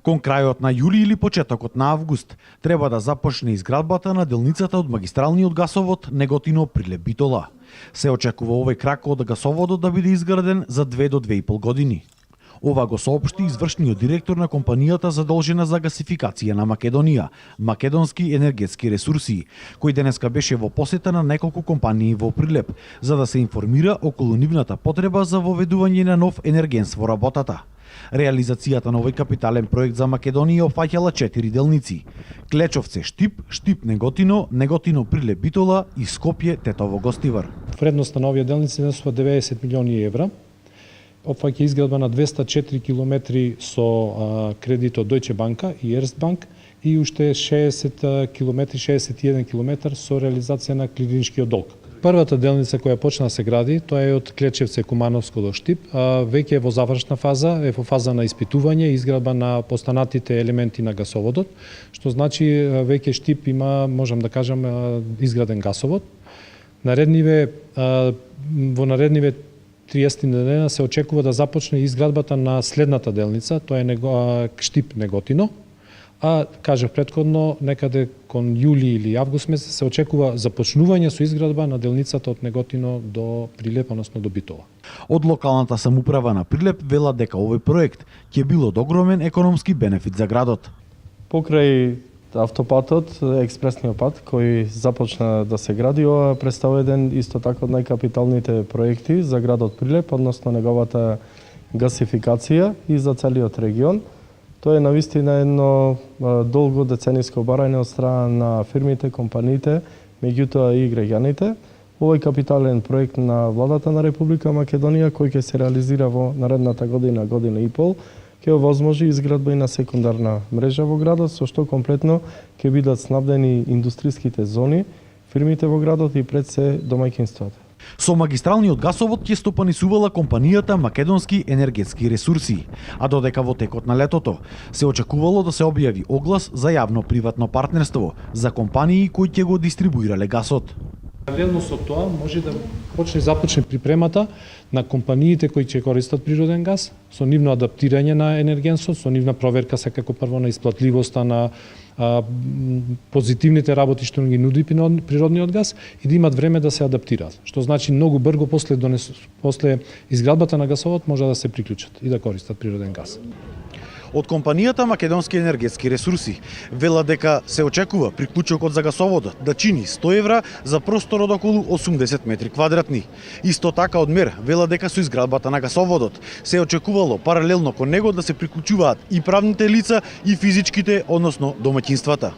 Кон крајот на јули или почетокот на август треба да започне изградбата на делницата од магистралниот гасовод Неготино-Прилеп-Битола. Се очекува овој крак од гасоводот да биде изграден за 2 до 2,5 години. Ова го соопшти извршниот директор на компанијата задолжена за гасификација на Македонија, Македонски енергетски ресурси, кој денеска беше во посета на неколку компании во Прилеп, за да се информира околу нивната потреба за воведување на нов енергенс во работата. Реализацијата на овој капитален проект за Македонија опфаќала 4 делници: Клечовце-Штип, Штип-Неготино, Неготино-Прилеп-Битола и Скопје-Тетово-Гостивар. Вредноста на овие делници изнесува 90 милиони евра. Опфаќа изградба на 204 километри со кредит од Дојче банка и Ерст банк и уште 61 километар со реализација на клиничкиот долг. Првата делница која почна да се гради, тоа е од Клечевце Кумановско до Штип, веќе е во завршна фаза, е во фаза на испитување и изградба на постанатите елементи на гасоводот, што значи веќе Штип има, можам да кажам, изграден гасовод. Во наредниве 30 дена се очекува да започне изградбата на следната делница, тоа е Штип-Неготино, а кажав претходно, некаде кон јули или август месец се очекува започнување со изградба на делницата од Неготино до Прилеп, односно до Битола. Од локалната самоуправа на Прилеп велат дека овој проект ќе бил од огромен економски бенефит за градот. Покрај автопатот, експресниот пат кој започна да се гради, ова представува еден исто така од најкапиталните проекти за градот Прилеп, односно неговата гасификација и за целиот регион. Тоа е навистина едно долго децениско барање од страна на фирмите, компаниите, меѓутоа и граѓаните. Овој капитален проект на владата на Република Македонија кој ќе се реализира во наредната година, година и пол, ќе овозможи изградба и на секундарна мрежа во градот, со што комплетно ќе бидат снабдени индустриските зони, фирмите во градот и пред се домаќинствата. Со магистралниот гасовод ќе стопанисувала компанијата Македонски енергетски ресурси, а додека во текот на летото се очекувало да се објави оглас за јавно-приватно партнерство за компании кои ќе го дистрибуирале гасот. Паралелно со тоа може да започне припремата на компаниите кои ќе користат природен газ, со нивно адаптирање на енергенсот, со нивна проверка секако прво на исплатливоста на позитивните работи што ги нуди природниот газ и да имат време да се адаптираат. Што значи многу брзо после изградбата на гасовод може да се приклучат и да користат природен газ. Од компанијата Македонски енергетски ресурси велат дека се очекува приклучокот за гасоводот да чини 100 евра за простор од околу 80 метри квадратни. Исто така од МЕР велат дека со изградбата на гасоводот се очекувало паралелно кон него да се приклучуваат и правните лица и физичките, односно домаќинствата.